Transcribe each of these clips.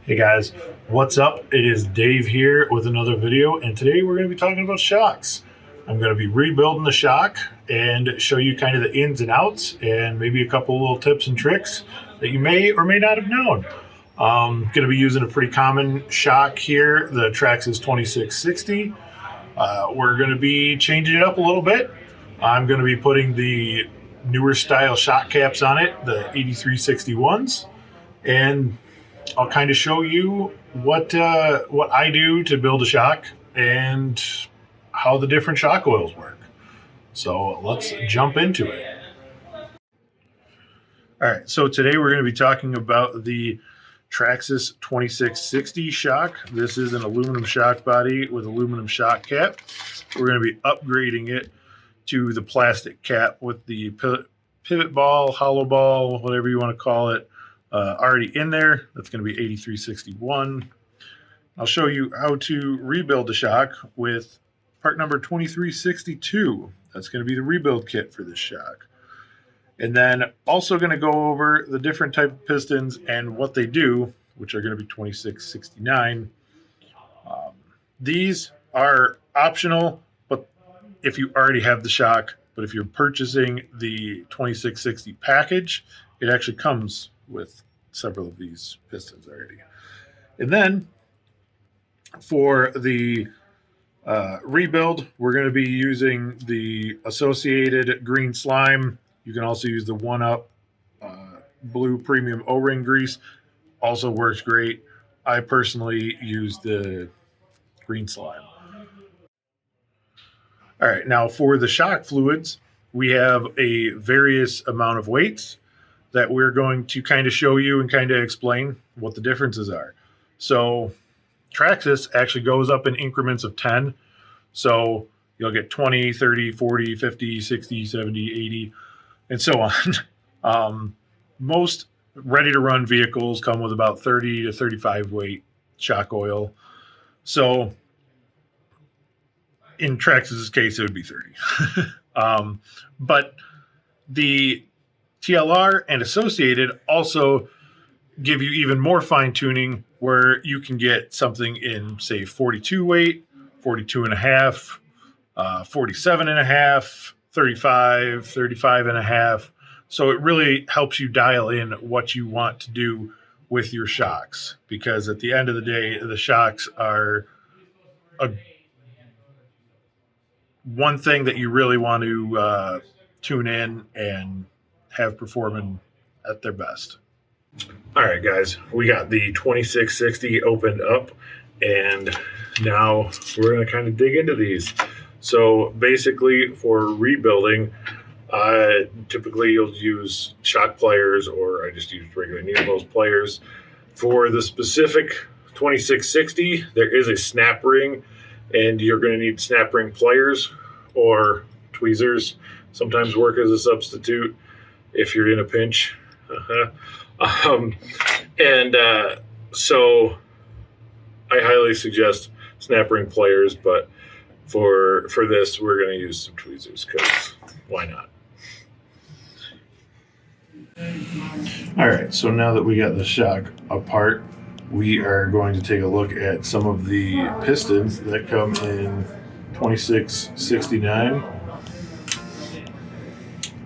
Hey guys, what's up? It is Dave here with another video, and today we're going to be talking about shocks. I'm going to be rebuilding the shock and show you kind of the ins and outs and maybe a couple little tips and tricks that you may or may not have known. Going to be using a pretty common shock here, the Traxxas 2660. We're going to be changing it up a little bit. I'm going to be putting the newer style shock caps on it, the 8361s, and I'll kind of show you what I do to build a shock and how the different shock oils work. So let's jump into it. All right, so today we're going to be talking about the Traxxas 2660 shock. This is an aluminum shock body with aluminum shock cap. We're going to be upgrading it to the plastic cap with the pivot ball, hollow ball, whatever you want to call it, already in there. That's going to be 8361. I'll show you how to rebuild the shock with part number 2362. That's going to be the rebuild kit for this shock. And then also going to go over the different type of pistons and what they do, which are going to be 2669. These are optional, but if you already have the shock, but if you're purchasing the 2660 package, it actually comes with several of these pistons already. And then for the rebuild, we're going to be using the associated green slime. You can also use the 1-Up blue premium O-ring grease. Also works great. I personally use the green slime. All right, now for the shock fluids, we have a various amount of weights that we're going to kind of show you and kind of explain what the differences are. So Traxxas actually goes up in increments of 10. So you'll get 20, 30, 40, 50, 60, 70, 80, and so on. Most ready-to-run vehicles come with about 30 to 35 weight shock oil. So in Traxxas' case, it would be 30. But the TLR and Associated also give you even more fine tuning where you can get something in, say, 42 weight, 42 and a half, 47 and a half, 35, 35 and a half. So it really helps you dial in what you want to do with your shocks, because at the end of the day, the shocks are one thing that you really want to tune in and have performing at their best. All right, guys, we got the 2660 opened up, and now we're going to kind of dig into these. So basically for rebuilding, typically you'll use shock pliers, or I just use regular needle-nose pliers. For the specific 2660, there is a snap ring, and you're going to need snap ring pliers or tweezers. Sometimes work as a substitute if you're in a pinch. So I highly suggest snap ring pliers, but for this, we're going to use some tweezers, because why not? All right, so now that we got the shock apart, we are going to take a look at some of the pistons that come in 2669.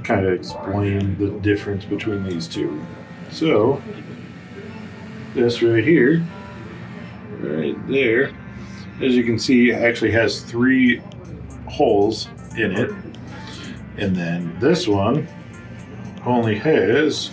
Kind of explain the difference between these two. So this right here, right there, as you can see, actually has 3 holes in it, and then this one only has,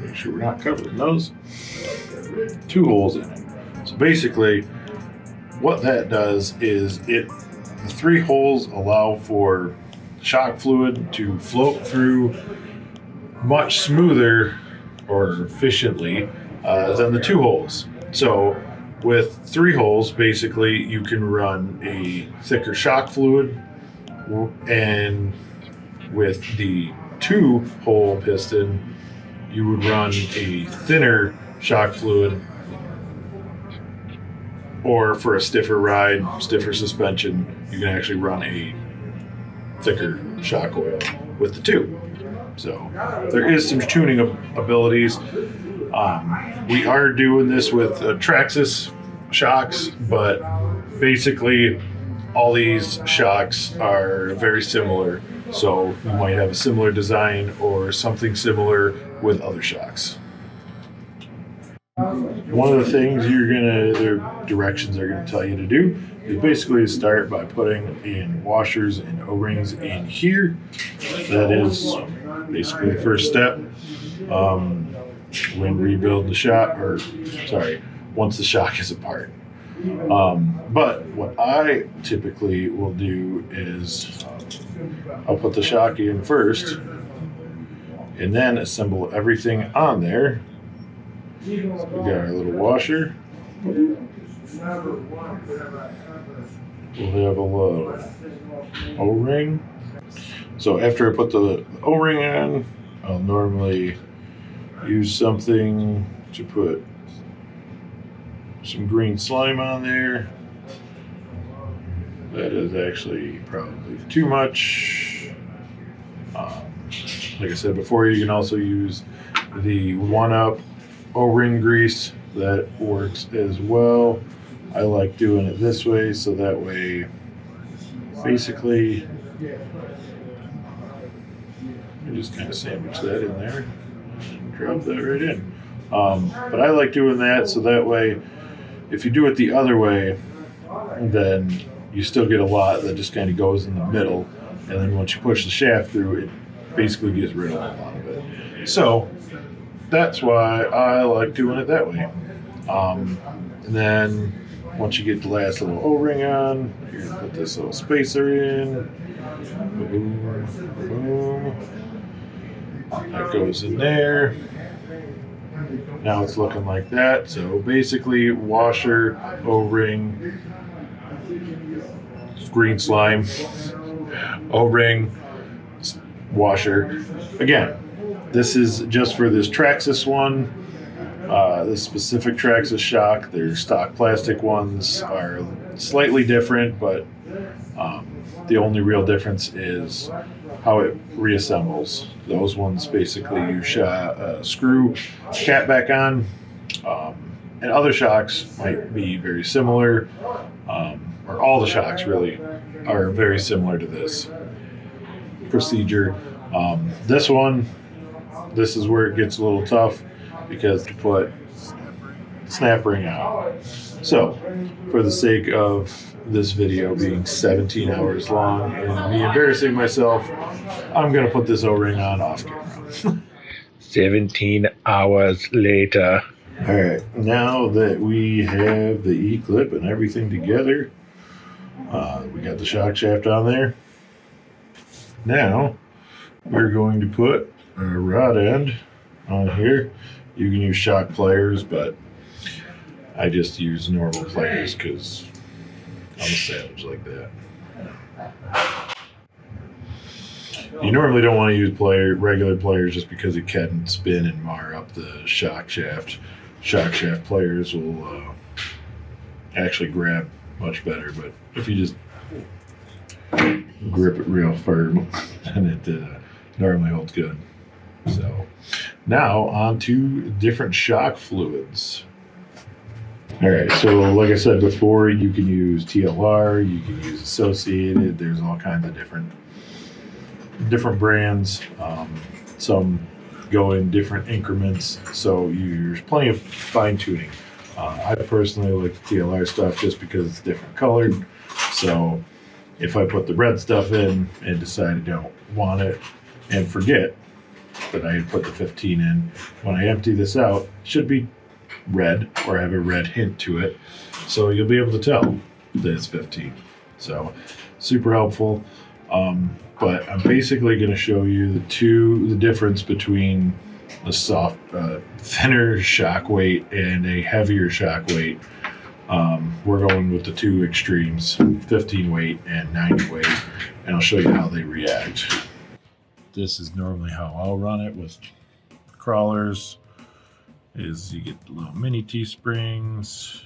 make sure we're not covering those, 2 holes in it. So basically what that does is the 3 holes allow for shock fluid to float through much smoother or efficiently than the 2 holes. So with 3 holes, basically you can run a thicker shock fluid, and with the 2-hole piston, you would run a thinner shock fluid, or for a stiffer ride, stiffer suspension, you can actually run a thicker shock oil with the 2. So there is some tuning abilities. We are doing this with traxxas shocks, but basically all these shocks are very similar. So you might have a similar design or something similar with other shocks. One of the things their directions are gonna tell you to do is basically start by putting in washers and O-rings in here. That is basically the first step. When rebuild the shock, once the shock is apart. But what I typically will do is I'll put the shock in first and then assemble everything on there. So we got our little washer. We'll have a little O-ring. So after I put the O-ring on, I'll normally use something to put some green slime on there. That is actually probably too much. Like I said before, you can also use the 1-Up O-ring grease. That works as well. I like doing it this way, so that way basically you just kind of sandwich that in there and drop that right in. But I like doing that, so that way if you do it the other way, then you still get a lot that just kind of goes in the middle, and then once you push the shaft through, it basically gets rid of a lot of it. So that's why I like doing it that way. And then once you get the last little O-ring on, you're gonna put this little spacer in. Boom, boom. That goes in there. Now it's looking like that. So basically, washer, O-ring, green slime, O-ring, washer. Again, this is just for this traxxas one. This specific traxxas shock. Their stock plastic ones are slightly different, but the only real difference is how it reassembles. Those ones basically you screw cap back on, and other shocks might be very similar, or all the shocks really are very similar to this procedure. This is where it gets a little tough because to put snap ring on. So for the sake of this video being 17 hours long and me embarrassing myself, I'm going to put this O-ring on off camera. 17 hours later. All right, now that we have the E-clip and everything together, we got the shock shaft on there. Now we're going to put a rod end on here. You can use shock pliers, but I just use normal pliers because I'm a savage like that. You normally don't want to use regular pliers just because it can spin and mar up the shock shaft. Shock shaft pliers will actually grab much better, but if you just grip it real firm, then it normally holds good. So now on to different shock fluids. All right, so like I said before, you can use TLR, you can use Associated. There's all kinds of different brands. Some go in different increments, so there's plenty of fine tuning. I personally like the TLR stuff just because it's different colored. So if I put the red stuff in and decide I don't want it and forget that I had put the 15 in, when I empty this out, it should be red or have a red hint to it. So you'll be able to tell that it's 15. So super helpful. But I'm basically going to show you the difference between a soft, thinner shock weight and a heavier shock weight. We're going with the two extremes, 15 weight and 90 weight, and I'll show you how they react. This is normally how I'll run it with crawlers, is you get the little mini T-springs,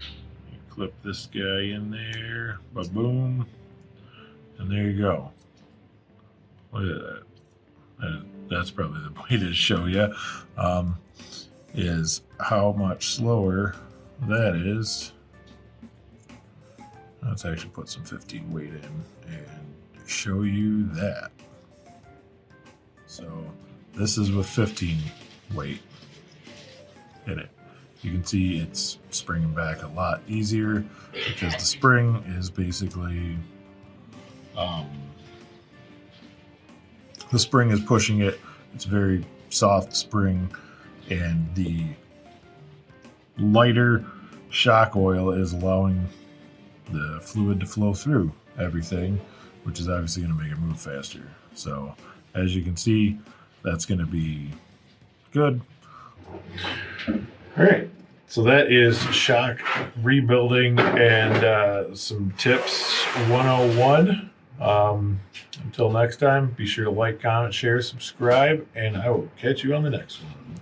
you clip this guy in there, ba-boom, and there you go. Look at that. that's probably the way to show you, is how much slower that is. Let's actually put some 15 weight in and show you that. So this is with 15 weight in it. You can see it's springing back a lot easier because the spring is basically, the spring is pushing it. It's very soft spring, and the lighter shock oil is allowing the fluid to flow through everything, which is obviously going to make it move faster. So as you can see, that's going to be good. All right, so that is shock rebuilding and some tips 101. Until next time, be sure to like, comment, share, subscribe, and I will catch you on the next one.